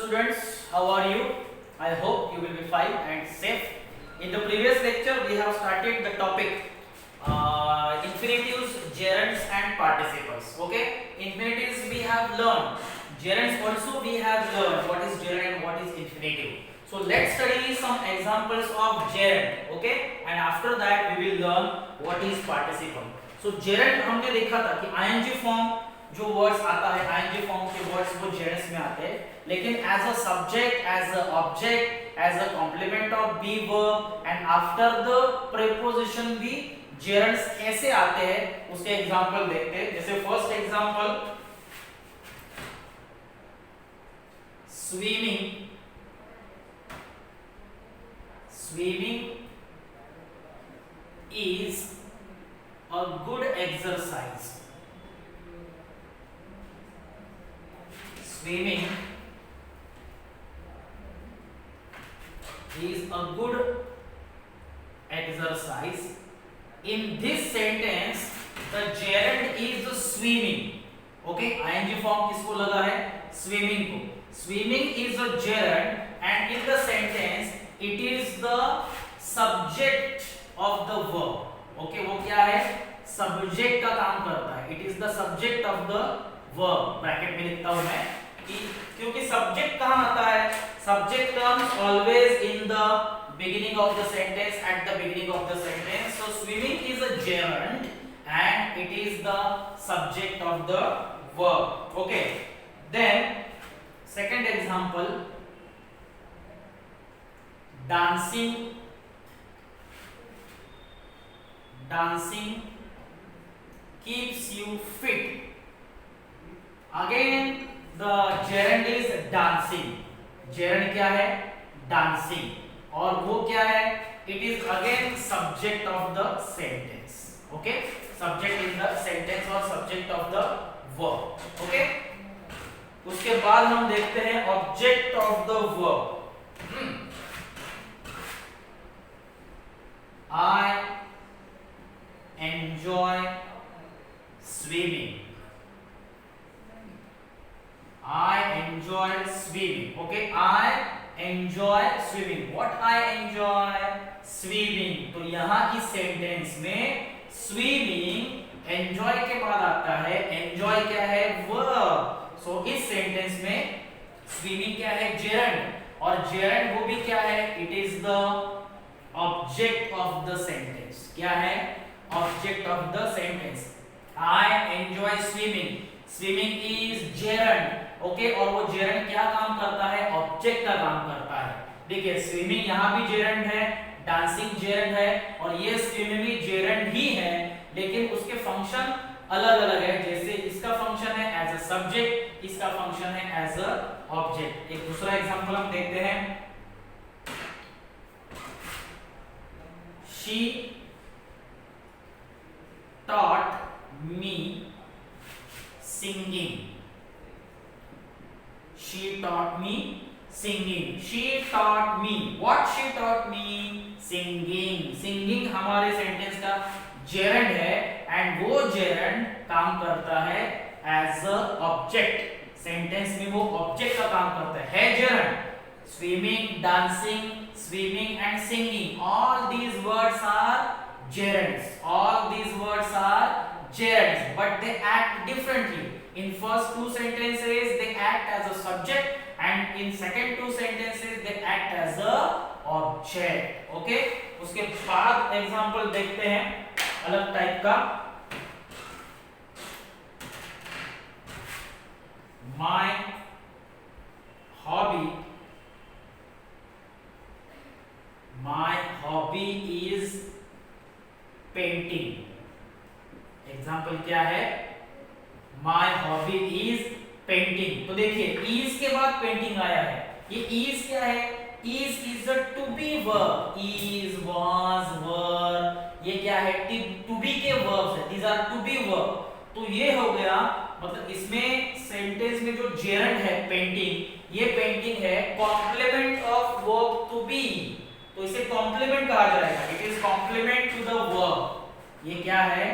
students, how are you? I hope you will be fine and safe. In the previous lecture, we have started the topic infinitives, gerunds and participles. Okay, infinitives we have learned, gerunds also we have learned what is gerund and what is infinitive. So let's study some examples of gerund. Okay, and after that we will learn what is participle. So gerund हमने देखा था कि ing form जो words आता है ing form के words वो जेरंड्स में आते हैं, लेकिन as a subject, as a object, as a complement of be verb and after the preposition भी जेरंड्स कैसे आते हैं उसके एग्जांपल देखते हैं. जैसे first example swimming. Swimming is a good exercise. Swimming is a good exercise. In this sentence, the gerund is swimming. Okay, ing form किसको लगा है? Swimming को. Swimming is a gerund, and in the sentence, it is the subject of the verb. Okay, वो क्या है? Subject का काम करता है. It is the subject of the verb. Bracket में लिखता हूँ मैं कि क्योंकि सब्जेक्ट कहाँ आता है? Subject comes always in the beginning of the sentence, at the beginning of the sentence. So swimming is a gerund and it is the subject of the verb. Okay, then second example, dancing. Dancing keeps you fit. Again the gerund is dancing. gerund क्या है? dancing. और वो क्या है? it is again subject of the sentence. Okay, subject in the sentence or subject of the verb. Okay, उसके बाद हम देखते हैं object of the verb. I enjoy swimming. I enjoy swimming. Okay, I enjoy swimming. What I enjoy? Swimming. तो यहाँ इस sentence में swimming enjoy के बाद आता है. enjoy क्या है? verb. So इस सेंटेंस में swimming क्या है? gerund. और gerund वो भी क्या है? it is the object of the sentence. क्या है? object of the sentence. I enjoy swimming. Swimming is gerund. Okay, और वो gerund क्या काम करता है? object का काम करता है. देखिए swimming यहाँ भी gerund है, dancing gerund है और ये swimming भी gerund ही है, लेकिन उसके फंक्शन अलग अलग है. जैसे इसका फंक्शन है एज अ सब्जेक्ट, इसका फंक्शन है एज अ ऑब्जेक्ट. एक दूसरा एग्जांपल हम देखते हैं. She taught me singing. She taught me singing. She taught me. What she taught me? Singing. Singing हमारे सेंटेंस का gerund है and वो gerund काम करता है as a object. सेंटेंस में वो object का काम करता है gerund. Swimming, dancing, swimming and singing. All these words are gerunds. All these words are gerunds, but they act differently. In first two sentences they act as a subject, and in second two sentences they act as a object. Okay, उसके बाद example देखते हैं अलग type का. My hobby is painting. Example क्या है? My hobby is painting. तो देखिए is के बाद painting आया है. ये is क्या है? is a to be verb. is, was, were, ये क्या है? to be के verbs है. These are to be verb. तो ये हो गया, मतलब इसमें सेंटेंस में जो gerund है painting, ये painting है complement of verb to be. तो इसे कॉम्प्लीमेंट कहा जाएगा. It is complement to the verb. ये क्या है?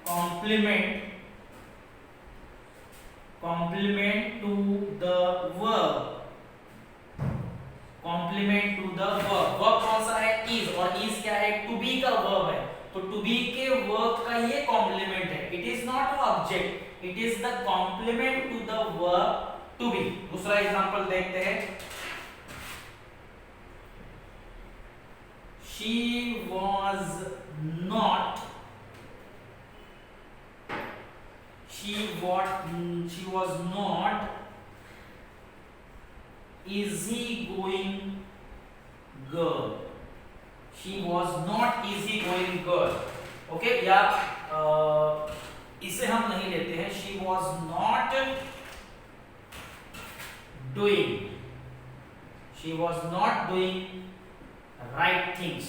Complement to the verb. Complement to the verb. Verb कौन सा है? इज, और इज क्या है? टू बी का वर्ब है, तो टू बी के वर्ब का ये कॉम्प्लीमेंट है। It is not object, it is the complement to the verb to be. दूसरा एग्जांपल देखते हैं। She was not easygoing girl. She was not easygoing girl. Okay, या इसे हम नहीं लेते हैं। She was not doing right things.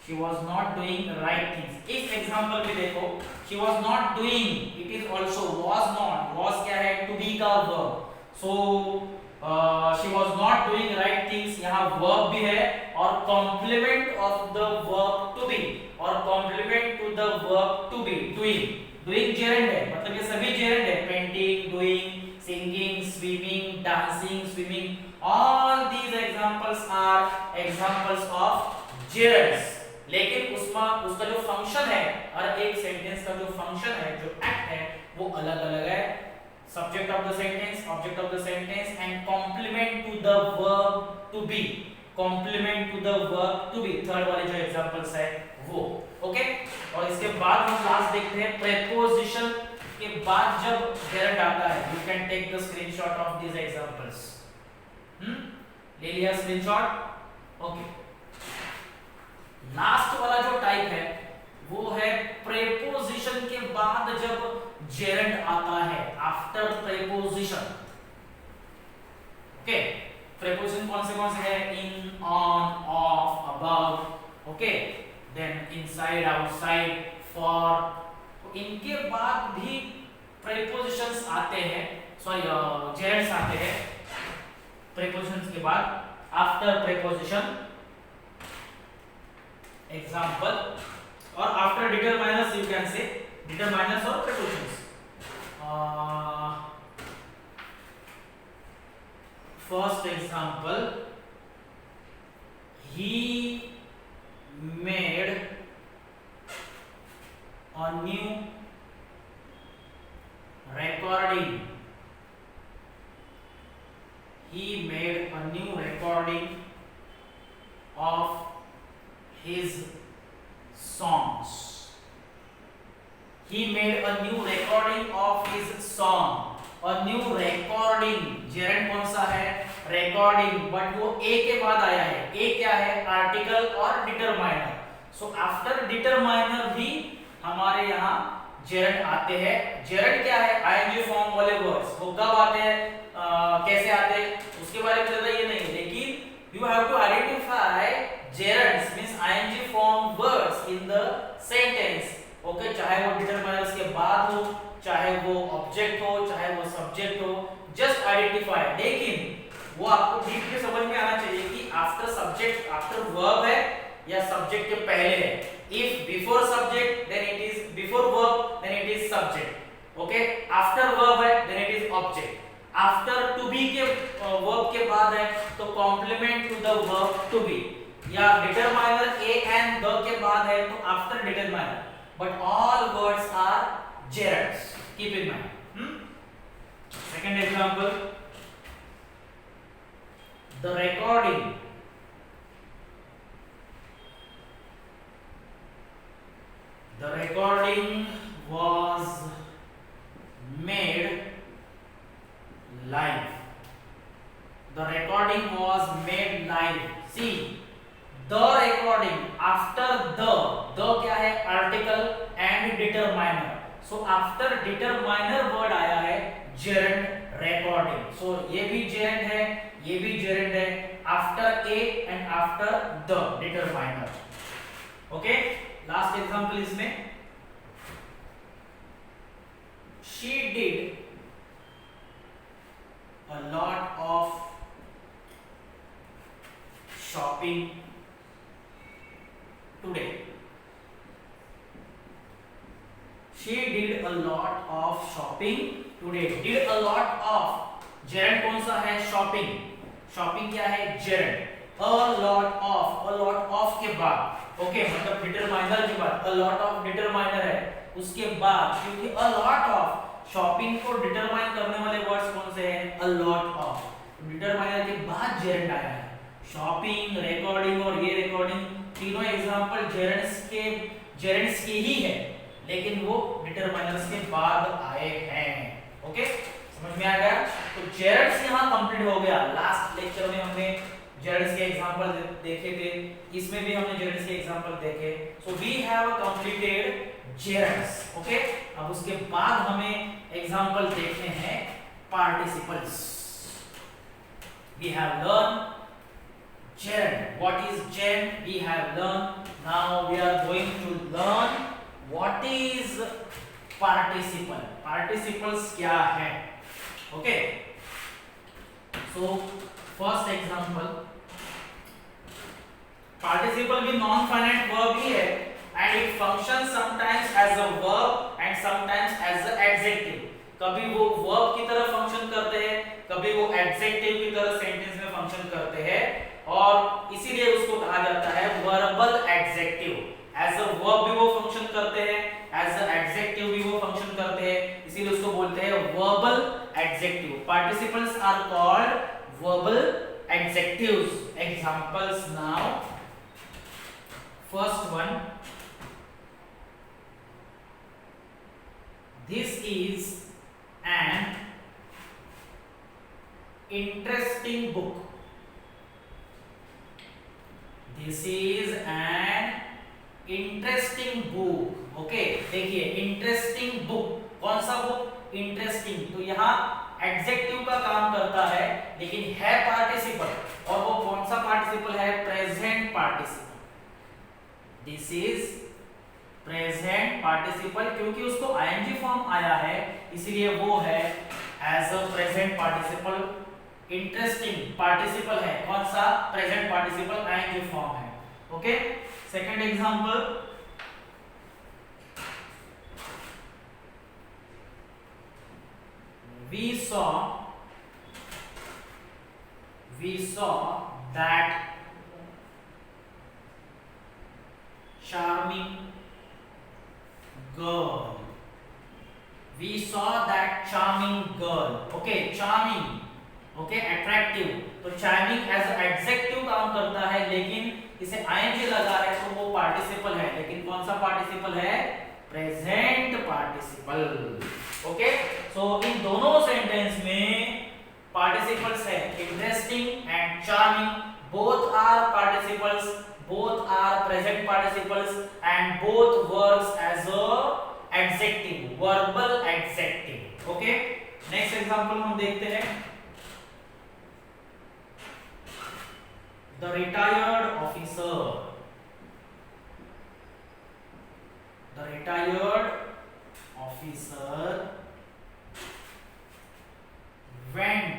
She was not doing right things. इस एग्जांपल में देखो, she was not doing, it is also was not. Was क्या है? to be का verb. So she was not doing right things, यहाँ verb भी है और complement of the verb to be, और complement to the verb to be, doing gerund है, मतलब ये सभी gerund है। painting, doing, singing, swimming, dancing, swimming, all these examples are examples of gerunds। लेकिन उसका जो फंक्शन है, हर एक सेंटेंस का जो फंक्शन है, जो एक्ट है, वो अलग अलग है। Subject of the sentence, object of the sentence and complement to the verb to be, complement to the verb to be, third वाले जो एग्जांपल्स है वो। ओके, और इसके बाद हम लास्ट देखते हैं प्रीपोजिशन के बाद जब gerund आता है। You can take the screenshot of this examples. ले लिया स्क्रीनशॉट? ओके, लास्ट वाला जो टाइप है वो है प्रीपोजिशन के बाद जब gerund आता है, आफ्टर प्रीपोजिशन। ओके, प्रीपोजिशन कौन से है? In, on, of, above, okay, then inside, outside, for. तो इनके बाद भी प्रीपोजिशंस आते हैं, सॉरी gerunds आते हैं प्रीपोजिशंस के बाद, आफ्टर प्रीपोजिशन। एग्जाम्पल, और after determiners you can say determiners और prepositions. First example, he made a new recording. He made a new recording of his songs. He made a new recording of his song. A new recording, gerund कौन सा है? recording, but वो a के बाद आया है। a क्या है? आर्टिकल और डिटरमाइनर। सो आफ्टर डिटरमाइनर भी हमारे यहाँ gerund आते हैं। gerund क्या है? ing फॉर्म वाले वर्ड्स। वो कब आते हैं, कैसे आते हैं, उसके बारे में ज्यादा ये नहीं, लेकिन you have to identify gerunds means ing form words in the sentence। Okay, चाहे वो डिटरमाइनर्स के बाद हो, चाहे वो ऑब्जेक्ट हो, चाहे वो सब्जेक्ट हो, जस्ट आइडेंटिफाई। लेकिन वो आपको ठीक से समझ में आना चाहिए कि आफ्टर सब्जेक्ट, आफ्टर वर्ब है या सब्जेक्ट के पहले है। If before subject then it is before verb, then it is subject. Okay, after verb है then it is object. After to be के वर्ब के बाद है तो complement to the verb to be, या डिटरमाइनर ए एंड द के बाद है तो after determiner. But all words are gerunds, keep in mind। Second example, the recording was made live. The recording was made live। See, the recording, after the क्या है? Article and determiner. So after determiner word आया है gerund recording। सो ये भी gerund है, ये भी gerund है, after a and after the determiner. Okay, last example इसमें, she did a lot of shopping today। She did a lot of shopping today। Did a lot of, gerund कौन सा है? shopping। शॉपिंग क्या है? Gerund. A lot of के बाद, okay, मतलब determiner के बाद, अ लॉट ऑफ डिटरमाइनर है, उसके बाद, क्योंकि अ लॉट ऑफ शॉपिंग को डिटरमाइन करने वाले वर्ड्स कौन से हैं? A lot of. डिटरमाइनर के बाद जेरंड आया है। शॉपिंग, रिकॉर्डिंग और ये रिकॉर्डिंग तीनों एग्जांपल जेरेंट्स के ही है, लेकिन वो डिटरमाइनर्स के बाद आए हैं। ओके, समझ में आ गया? तो जेरेंट्स यहां कंप्लीट हो गया। लास्ट लेक्चर में हमने जेरेंट्स के एग्जांपल देखे थे, इसमें भी हमने जेरेंट्स के एग्जांपल देखे। So we have completed gerunds. Okay, अब उसके बाद हमें एग्जांपल देखने हैं participles. We have learn gerund. What is gerund? We have learned. Now we are going to learn what is participle. Participles क्या है? Okay. So first example. Participle भी non-finite verb ही है, and it functions sometimes as a verb and sometimes as an adjective. कभी वो verb की तरह function करते हैं, कभी वो adjective की तरह सेंटेंस में फंक्शन करते हैं, और इसीलिए उसको कहा जाता है verbal adjective. As a verb भी वो फंक्शन करते हैं, एज अ एडजेक्टिव भी वो फंक्शन करते हैं, इसीलिए उसको बोलते हैं verbal adjective. Participles are called verbal adjectives. Examples now, first one, this is an interesting book. This is an interesting book. Okay, देखिए interesting book, कौन सा बुक? Interesting। तो यहाँ एडजेक्टिव का काम करता है, लेकिन है पार्टिसिपल, और वो कौन सा पार्टिसिपल है? Present participle. This is present participle, क्योंकि उसको आईएनजी फॉर्म आया है, इसलिए वो है as a present participle. Interesting participle है, कौन सा? प्रेजेंट पार्टिसिपल, आईएनजी फॉर्म है। Okay, second example, we saw that charming girl. We saw that charming girl. Okay, charming, okay, attractive. तो चार्मिंग एज एडजेक्टिव काम करता है, लेकिन इसे आईएनजी लगा है तो वो पार्टिसिपल है, लेकिन कौन सा पार्टिसिपल है? Present participle. ओके, सो इन दोनों सेंटेंस में पार्टिसिपल्स है, interesting and charming, both are participles, both are present participles, and both works as a adjective, verbal adjective. Okay, next example हम देखते हैं, the retired officer. The retired officer went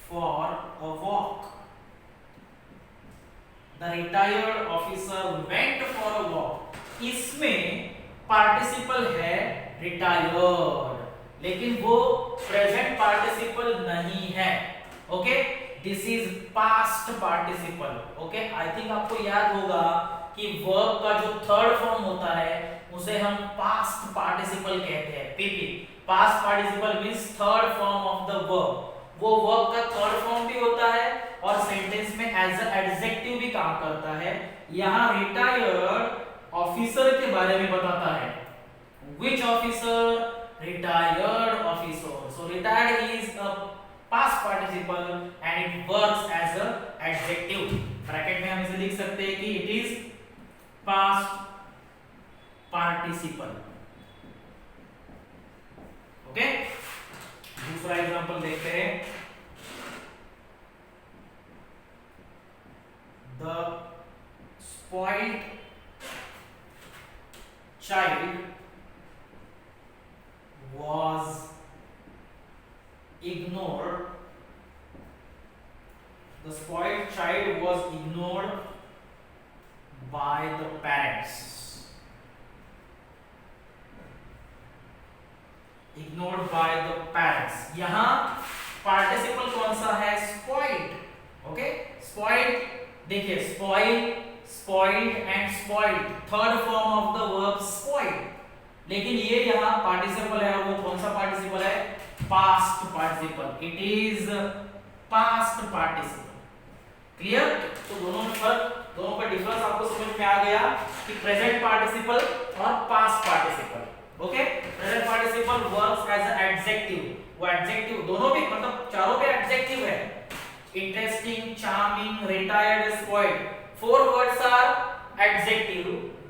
for a walk. The retired officer went for a walk. इसमें participle है retired, लेकिन वो present participle नहीं है। Okay, this is past participle. Okay, I think आपको याद होगा कि वर्ब का जो थर्ड फॉर्म होता है उसे हम पास्ट पार्टिसिपल कहते हैं, PP. Past participle means third form of the verb. वो वर्ब का थर्ड फॉर्म भी होता है और सेंटेंस में एज अ एडजेक्टिव भी काम करता है। यहाँ रिटायर्ड ऑफिसर के बारे में बताता है। Which officer? Retired officer. So retired is a past participle and it works as a adjective। Bracket में हम इसे लिख सकते हैं कि it is past participle। Okay, दूसरा एग्जांपल देखते हैं, the spoiled child was ignored. The spoiled child was ignored by the parents. Ignored by the parents. यहाँ पार्टिसिपल कौन सा है? स्पॉइल्ड। ओके, स्पॉइल्ड, देखिए spoil, spoiled and spoiled, third form of the verb spoiled. लेकिन ये यहाँ participle है और वो कौन सा पार्टिसिपल है? Past participle. It is past participle. Clear? तो दोनों में फर्क, दोनों का डिफरेंस आपको समझ में आ गया कि प्रेजेंट पार्टिसिपल और past participle. Okay, present participle works as a adjective, वो एडजेक्टिव दोनों भी, मतलब चारों भी एडजेक्टिव है। Interesting, charming, retired, spoiled, four words are adjective,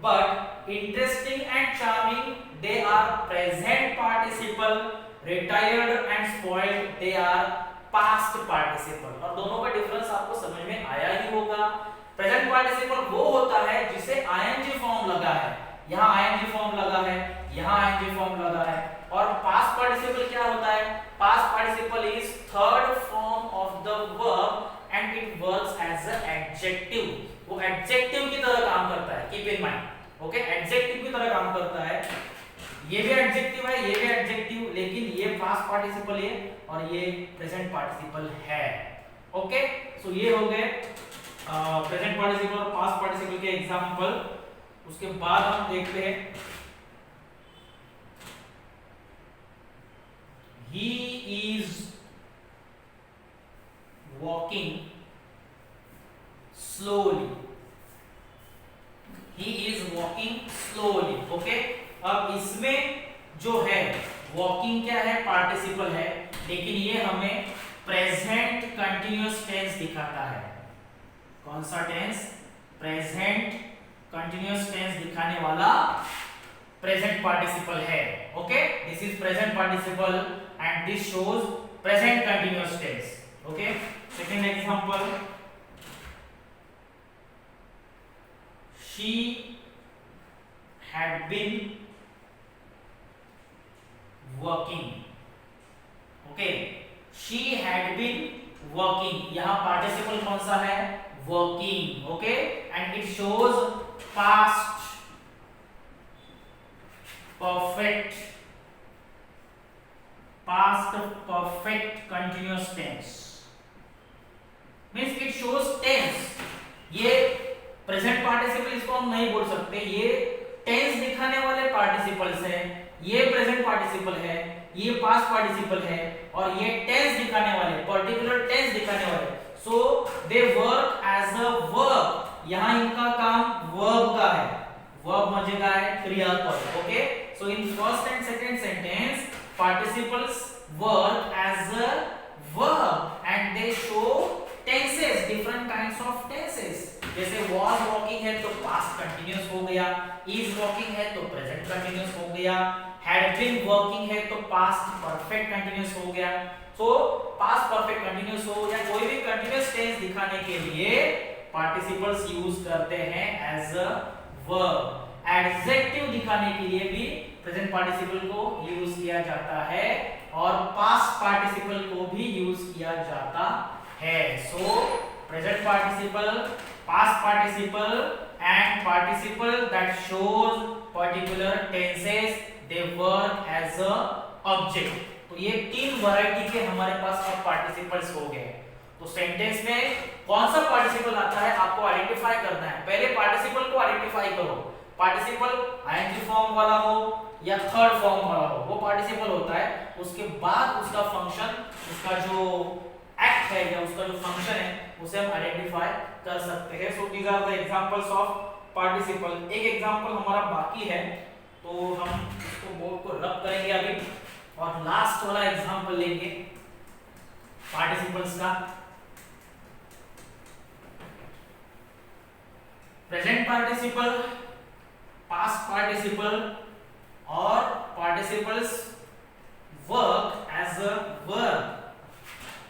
but interesting and charming they are present participle, retired and spoiled they are past participle. और दोनों का डिफरेंस आपको समझ में आया ही होगा। प्रेजेंट पार्टिसिपल वो होता है जिसे आईएनजी फॉर्म लगा है, यहाँ आईएनजी फॉर्म लगा है, यहाँ आईएनजी फॉर्म लगा है। और पास्ट पार्टिसिपल क्या होता है? Past participle is third form of the verb and it works as a adjective. वो एडजेक्टिव की तरह काम करता है, keep in mind. Okay, adjective की तरह काम करता है। ये भी एडजेक्टिव है, ये भी एडजेक्टिव, लेकिन ये पास्ट पार्टिसिपल है और ये प्रेजेंट पार्टिसिपल है। ओके, सो ये हो गए प्रेजेंट पार्टिसिपल और पास्ट पार्टिसिपल के एग्जांपल। उसके बाद हम देखते हैं he is walking slowly, he is walking slowly। Okay, अब इसमें जो है वॉकिंग क्या है? पार्टिसिपल है, लेकिन ये हमें प्रेजेंट कंटिन्यूअस टेंस दिखाता है। कौन सा टेंस? प्रेजेंट कंटिन्यूअस टेंस दिखाने वाला प्रेजेंट पार्टिसिपल है। Okay, this is present participle and this shows present continuous tense. Okay, second example, she had been working। Okay, she had been working, यहां participle कौन सा है? Working. Okay, and it shows past perfect, past perfect continuous tense, means it shows tense. ये present participle इसको हम नहीं बोल सकते, ये टेंस दिखाने वाले पार्टिसिपल्स हैं। ये प्रेजेंट पार्टिसिपल है, ये पास्ट पार्टिसिपल है, और ये टेंस दिखाने वाले, पर्टिकुलर टेंस दिखाने वाले। So they work as a verb. यहां इनका काम वर्ब का है, वर्ब म्हणजे काय? क्रियापद। Okay, so in first and second sentence participles work as a verb and they show tenses, different kinds of tenses। जैसे was walking है तो past continuous हो गया, is walking है तो present continuous हो गया, had been working है तो past perfect continuous हो गया। so past perfect continuous हो या कोई भी continuous tense दिखाने के लिए participles यूज करते हैं as a verb। एडजेक्टिव दिखाने के लिए भी प्रेजेंट पार्टिसिपल को यूज किया जाता है और पास्ट पार्टिसिपल को भी यूज किया जाता है। So present participle, past participle and participle that shows particular tenses, they work as a object. तो ये तीन वैरायटी के हमारे पास अब पार्टिसिपल्स हो गए। तो सेंटेंस में कौन सा पार्टिसिपल आता है आपको आइडेंटिफाई करना है। पहले पार्टिसिपल को आइडेंटिफाई करो। पार्टिसिपल आईएनजी फॉर्म वाला हो या थर्ड फॉर्म वाला हो, वो पार्टिसिपल होता है। उसके बाद उसका फंक्शन, उसका जो एक्ट है या उसका जो फंक्शन है उसे हम आइडेंटिफाई कर सकते हैं। So these are the examples of participle. एक एग्जांपल हमारा बाकी है तो हम इसको बोर्ड को रब करेंगे अभी और लास्ट वाला एग्जांपल लेंगे पार्टिसिपल्स का। प्रेजेंट पार्टिसिपल, पास्ट पार्टिसिपल और participles work as a verb.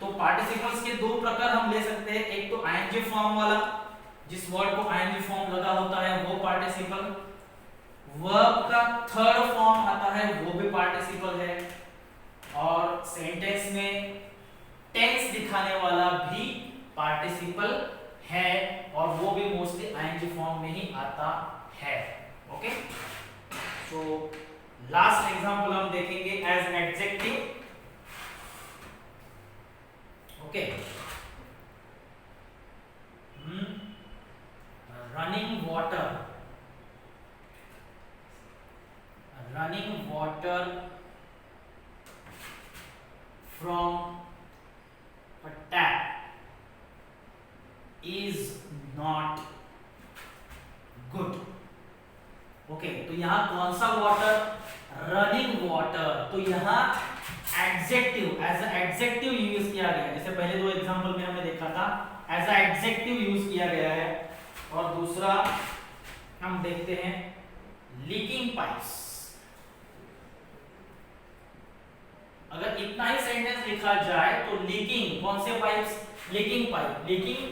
तो पार्टिसिपल्स के दो प्रकार हम ले सकते हैं। एक तो आईएनजी फॉर्म वाला, जिस वर्ड को आईएनजी फॉर्म लगा होता है वो पार्टिसिपल। वर्ब का थर्ड फॉर्म आता है वो भी पार्टिसिपल है। और सेंटेंस में टेंस दिखाने वाला भी पार्टिसिपल है और वो भी मोस्टली आईएनजी फॉर्म में ही आता है। ओके, सो लास्ट एग्जांपल हम देखेंगे as adjective. Okay, running water, running water from a tap is not good. ओके, तो यहां कौन सा वाटर, रनिंग वाटर, तो यहां adjective, as a adjective use किया गया है। जैसे पहले दो एग्जांपल में हमने देखा था एज अ एडजेक्टिव यूज किया गया है। और दूसरा हम देखते हैं लीकिंग पाइप्स। अगर इतना ही सेंटेंस लिखा जाए तो लीकिंग, कौन से pipes, leaking pipe, leaking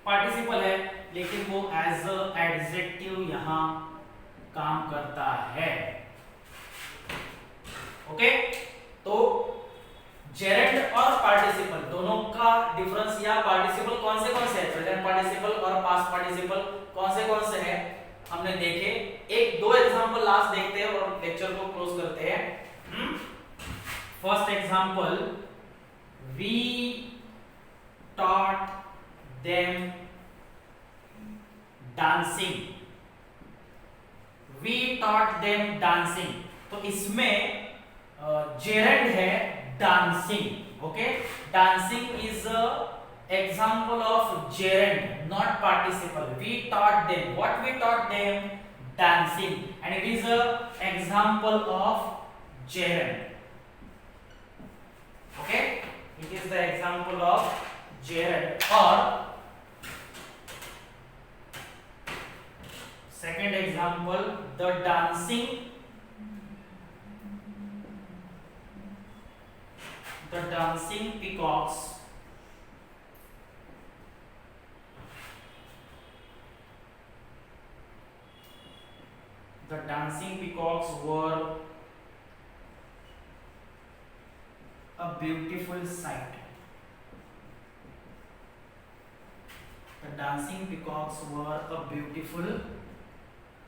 participle है लेकिन वो एज अ एडजेक्टिव यहां काम करता है। ओके, तो जेरेंड और पार्टिसिपल दोनों का डिफरेंस, या पार्टिसिपल कौन से है, प्रेजेंट पार्टिसिपल और पास्ट पार्टिसिपल कौन से है हमने देखे। एक दो एग्जांपल लास्ट देखते हैं और लेक्चर को क्लोज करते हैं। First example, we taught them dancing, we taught them dancing, तो इसमें जेरेंड है dancing. Okay, dancing is example of gerund, not participle. we taught them, what we taught them, dancing, and it is a example of gerund. Okay, it is the example of gerund. Or second example, the dancing peacocks were a beautiful sight. The dancing peacocks were a beautiful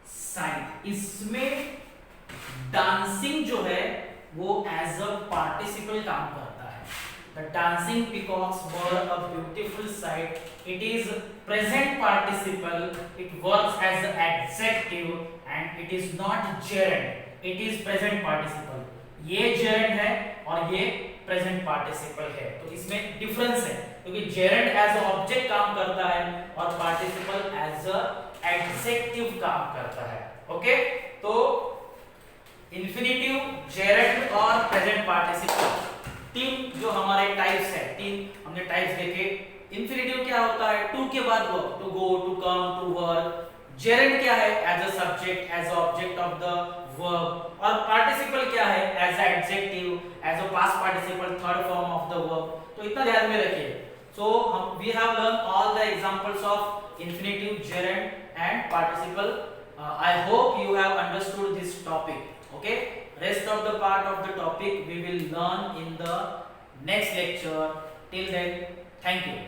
sight. इसमें dancing जो है वो as a participle काम करता है। The dancing peacocks were a beautiful sight. It is present participle. It works as an adjective and it is not gerund. It is present participle. ये gerund है और ये प्रेजेंट पार्टिसिपल है। तो इसमें डिफरेंस है क्योंकि जेरेंड एज अ ऑब्जेक्ट काम करता है और पार्टिसिपल एज अ एडजेक्टिव काम करता है। ओके, तो इंफिनिटिव, जेरेंड और प्रेजेंट पार्टिसिपल, तीन जो हमारे टाइप्स है, तीन हमने टाइप्स देखे। इंफिनिटिव क्या होता है, टू के बाद verb, to go, to come, to work. Gerund क्या है, as a subject, as a object of the verb. और पार्टिसिपल क्या है, as a adjective, as a past participle, third form of the verb. तो इतना ध्यान में रखिए। So we have learn all the examples of infinitive, gerund and participle. I hope you have understood this topic. Okay, rest of the part of the topic we will learn in the next lecture. Till then, thank you.